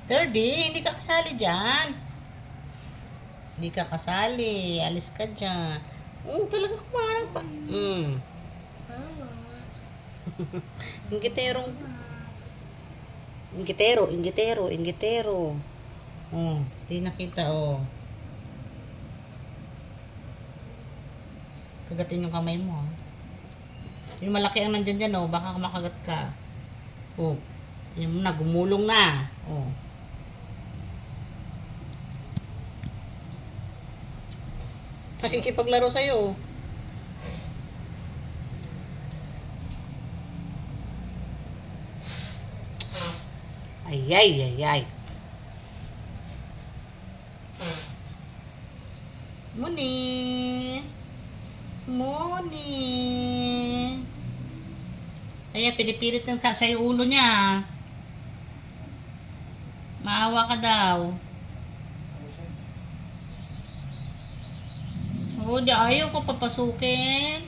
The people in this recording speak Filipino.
30, hindi ka kasali dyan. Hindi ka kasali. Alis ka dyan. Talaga kumarang pa. Ingiterong. Ingitero. Di nakita, Kagatin yung kamay mo, Yung malaki ang nandyan dyan, baka makagat ka. Yung na, gumulong na. Nakikipaglaro sa'yo. Ay. Muni. Kaya pinipilit ng sa yung ulo niya. Maawa ka daw. Di ayaw ko papasukin.